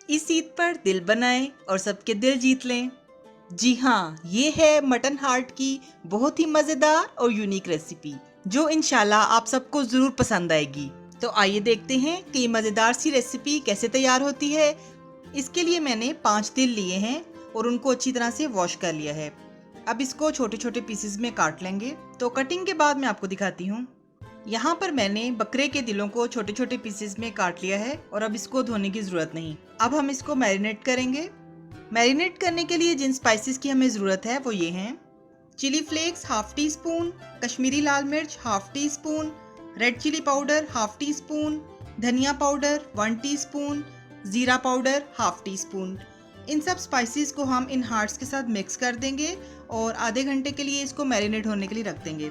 इस ईद पर दिल बनाएं और सबके दिल जीत लें। जी हाँ, ये है मटन हार्ट की बहुत ही मज़ेदार और यूनिक रेसिपी जो इंशाल्लाह आप सबको ज़रूर पसंद आएगी। तो आइए देखते हैं कि ये मज़ेदार सी रेसिपी कैसे तैयार होती है। इसके लिए मैंने 5 दिल लिए हैं और उनको अच्छी तरह से वॉश कर लिया है। अब इसको छोटे छोटे पीसेस में काट लेंगे। तो कटिंग के बाद मैं आपको दिखाती हूँ। यहाँ पर मैंने बकरे के दिलों को छोटे छोटे पीसेस में काट लिया है और अब इसको धोने की ज़रूरत नहीं। अब हम इसको मैरिनेट करेंगे। मैरिनेट करने के लिए जिन स्पाइसेस की हमें ज़रूरत है वो ये हैं: chilli flakes half teaspoon, Kashmiri लाल मिर्च half teaspoon, red chilli powder half teaspoon, धनिया पाउडर 1 टीस्पून, ज़ीरा पाउडर हाफ टी स्पून। इन सब स्पाइसेस को हम इन हार्ट्स के साथ मिक्स कर देंगे और आधे घंटे के लिए इसको मैरिनेट होने के लिए रख देंगे।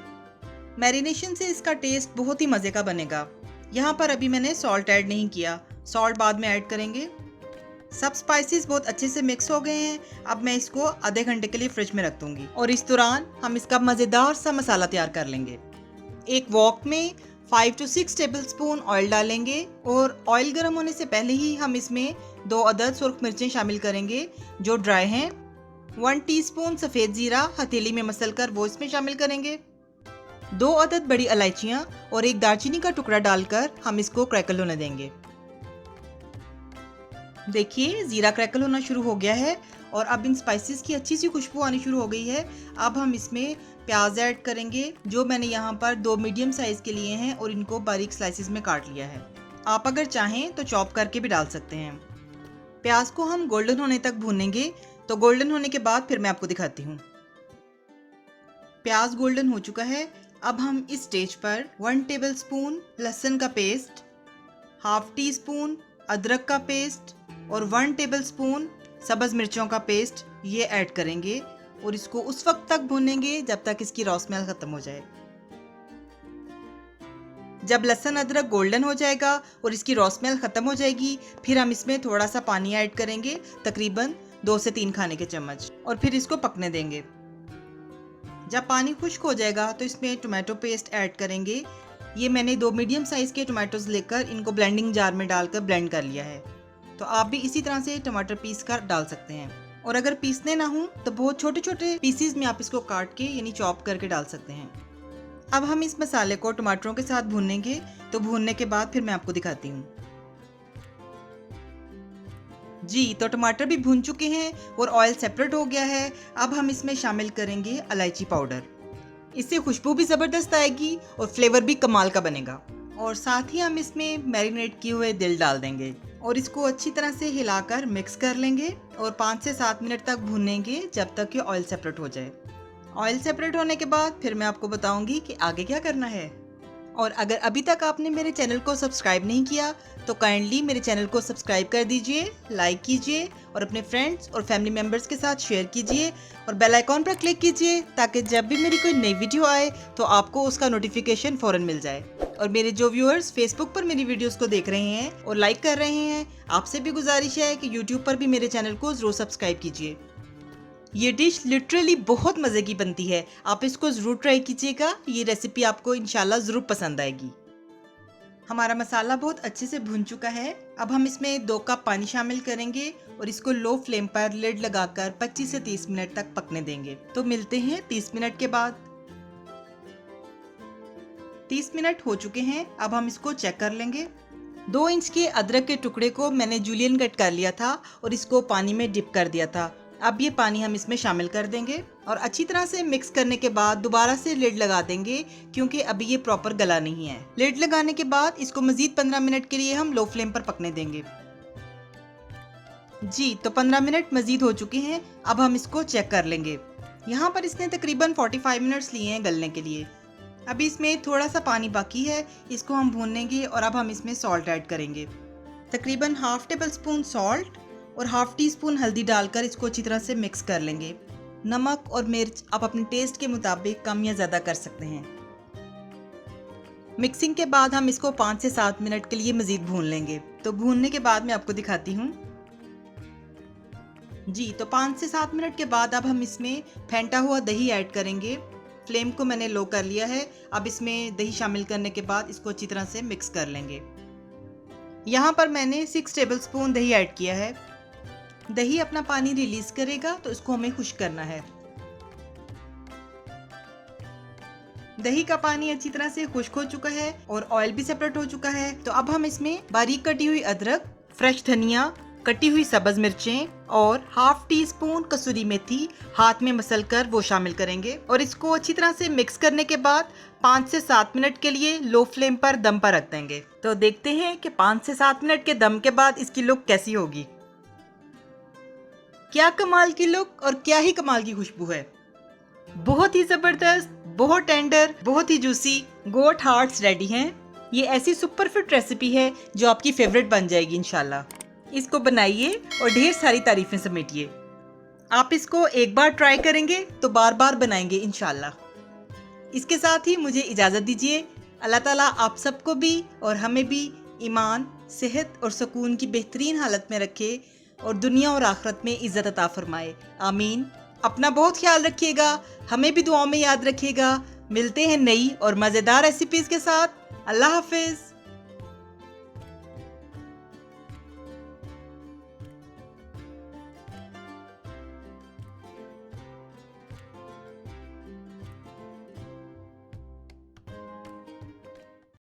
मैरिनेशन से इसका टेस्ट बहुत ही मज़े का बनेगा। यहाँ पर अभी मैंने सॉल्ट ऐड नहीं किया, सॉल्ट बाद में ऐड करेंगे। सब स्पाइसेस बहुत अच्छे से मिक्स हो गए हैं। अब मैं इसको आधे घंटे के लिए फ्रिज में रख दूंगी और इस दौरान हम इसका मज़ेदार सा मसाला तैयार कर लेंगे। एक वॉक में 5 to 6 टेबलस्पून ऑयल डालेंगे और ऑयल गर्म होने से पहले ही हम इसमें 2 अदद सुर्ख मिर्चें शामिल करेंगे जो ड्राई हैं। 1 टीस्पून सफ़ेद ज़ीरा हथेली में मसल कर वो इसमें शामिल करेंगे। 2 अदद बड़ी इलायचियाँ और एक दालचीनी का टुकड़ा डालकर हम इसको क्रैकल होने देंगे। देखिए ज़ीरा क्रैकल होना शुरू हो गया है और अब इन स्पाइसेस की अच्छी सी खुशबू आनी शुरू हो गई है। अब हम इसमें प्याज ऐड करेंगे जो मैंने यहाँ पर 2 मीडियम साइज़ के लिए हैं और इनको बारीक स्लाइसेस में काट लिया है। आप अगर चाहें तो चॉप करके भी डाल सकते हैं। प्याज को हम गोल्डन होने तक भूनेंगे। तो गोल्डन होने के बाद फिर मैं आपको दिखाती हूँ। प्याज गोल्डन हो चुका है। अब हम इस स्टेज पर 1 टेबलस्पून लहसुन का पेस्ट, हाफ टी स्पून अदरक का पेस्ट और 1 टेबलस्पून सब्ज़ मिर्चों का पेस्ट ये ऐड करेंगे और इसको उस वक्त तक भूनेंगे जब तक इसकी रॉ स्मेल ख़त्म हो जाए। जब लहसुन अदरक गोल्डन हो जाएगा और इसकी रॉ स्मेल ख़त्म हो जाएगी, फिर हम इसमें थोड़ा सा पानी ऐड करेंगे, तकरीबन 2 से 3 खाने के चम्मच, और फिर इसको पकने देंगे। जब पानी खुश्क हो जाएगा तो इसमें टोमेटो पेस्ट ऐड करेंगे। ये मैंने 2 मीडियम साइज़ के टोमेटोज़ लेकर इनको ब्लेंडिंग जार में डालकर ब्लेंड कर लिया है। तो आप भी इसी तरह से टमाटर पीस कर डाल सकते हैं और अगर पीसने ना हो तो बहुत छोटे छोटे पीसीज में आप इसको काट के यानी चॉप करके डाल सकते हैं। अब हम इस मसाले को टमाटरों के साथ भूनेंगे। तो भूनने के बाद फिर मैं आपको दिखाती हूँ। जी, तो टमाटर भी भून चुके हैं और ऑयल सेपरेट हो गया है। अब हम इसमें शामिल करेंगे इलायची पाउडर। इससे खुशबू भी ज़बरदस्त आएगी और फ्लेवर भी कमाल का बनेगा। और साथ ही हम इसमें मैरिनेट किए हुए दिल डाल देंगे और इसको अच्छी तरह से हिलाकर मिक्स कर लेंगे और 5 से 7 मिनट तक भूनेंगे जब तक कि ऑयल सेपरेट हो जाए। ऑयल सेपरेट होने के बाद फिर मैं आपको बताऊंगी कि आगे क्या करना है। और अगर अभी तक आपने मेरे चैनल को सब्सक्राइब नहीं किया तो काइंडली मेरे चैनल को सब्सक्राइब कर दीजिए, लाइक कीजिए और अपने फ्रेंड्स और फैमिली मेम्बर्स के साथ शेयर कीजिए और बेल आइकॉन पर क्लिक कीजिए ताकि जब भी मेरी कोई नई वीडियो आए तो आपको उसका नोटिफिकेशन फ़ौरन मिल जाए। और मेरे जो व्यूअर्स फेसबुक पर मेरी वीडियोस को देख रहे हैं और लाइक कर रहे हैं, आपसे भी गुजारिश है कि यूट्यूब पर भी मेरे चैनल को ज़रूर सब्सक्राइब कीजिए। ये डिश लिटरली बहुत मज़े की बनती है, आप इसको ज़रूर ट्राई कीजिएगा। ये रेसिपी आपको इंशाल्लाह ज़रूर पसंद आएगी। हमारा मसाला बहुत अच्छे से भुन चुका है। अब हम इसमें 2 कप पानी शामिल करेंगे और इसको लो फ्लेम पर लिड लगाकर 25 से 30 मिनट तक पकने देंगे। तो मिलते हैं 30 मिनट के बाद। 30 मिनट हो चुके हैं। अब हम इसको चेक कर लेंगे। 2 इंच के अदरक के टुकड़े को मैंने जूलियन कट कर लिया था और इसको पानी में डिप कर दिया था। अब ये पानी हम इसमें शामिल कर देंगे और अच्छी तरह से मिक्स करने के बाद दोबारा से लिड लगा देंगे क्योंकि अभी ये प्रॉपर गला नहीं है। लिड लगाने के बाद इसको मजीद 15 मिनट के लिए हम लो फ्लेम पर पकने देंगे। जी, तो 15 मिनट मजीद हो चुके हैं। अब हम इसको चेक कर लेंगे। यहाँ पर इसने तकरीबन 45 मिनट्स लिए हैं गलने के लिए। अभी इसमें थोड़ा सा पानी बाकी है, इसको हम भूनेंगे और अब हम इसमें सॉल्ट ऐड करेंगे। तकरीबन हाफ टेबल स्पून सॉल्ट और हाफ टी स्पून हल्दी डालकर इसको अच्छी तरह से मिक्स कर लेंगे। नमक और मिर्च आप अपने टेस्ट के मुताबिक कम या ज़्यादा कर सकते हैं। मिक्सिंग के बाद हम इसको 5 से 7 मिनट के लिए मज़ीद भून लेंगे। तो भूनने के बाद मैं आपको दिखाती हूँ। जी, तो 5 से 7 मिनट के बाद अब हम इसमें फेंटा हुआ दही ऐड करेंगे। फ्लेम को मैंने लो कर लिया है। अब इसमें दही शामिल करने के बाद इसको अच्छी तरह से मिक्स कर लेंगे। यहाँ पर मैंने 6 टेबलस्पून दही ऐड किया है। दही अपना पानी रिलीज करेगा तो इसको हमें खुश्क करना है। दही का पानी अच्छी तरह से खुश्क हो चुका है और ऑयल भी सेपरेट हो चुका है। तो अब हम इसमें बारीक कटी हुई अदरक, फ्रेश धनिया, कटी हुई सब्ज मिर्चें और हाफ टी स्पून कसूरी मेथी हाथ में मसलकर वो शामिल करेंगे और इसको अच्छी तरह से मिक्स करने के बाद 5 से 7 मिनट के लिए लो फ्लेम पर दम पर रख देंगे। तो देखते हैं कि 5 से 7 मिनट के दम के बाद इसकी लुक कैसी होगी। क्या कमाल की लुक और क्या ही कमाल की खुशबू है। बहुत ही जबरदस्त, बहुत टेंडर, बहुत ही जूसी गोट हार्ट्स रेडी हैं। ये ऐसी सुपर फिट रेसिपी है जो आपकी फेवरेट बन जाएगी इंशाल्लाह। इसको बनाइए और ढेर सारी तारीफें समेटिए। आप इसको एक बार ट्राई करेंगे तो बार बार बनाएंगे इंशाल्लाह। इसके साथ ही मुझे इजाज़त दीजिए। अल्लाह ताला आप सबको भी और हमें भी ईमान, सेहत और सुकून की बेहतरीन हालत में रखे और दुनिया और आखिरत में इज़्ज़त अता फरमाए। आमीन। अपना बहुत ख्याल रखिएगा, हमें भी दुआओं में याद रखिएगा। मिलते हैं नई और मज़ेदार रेसिपीज़ के साथ। अल्लाह हाफिज़।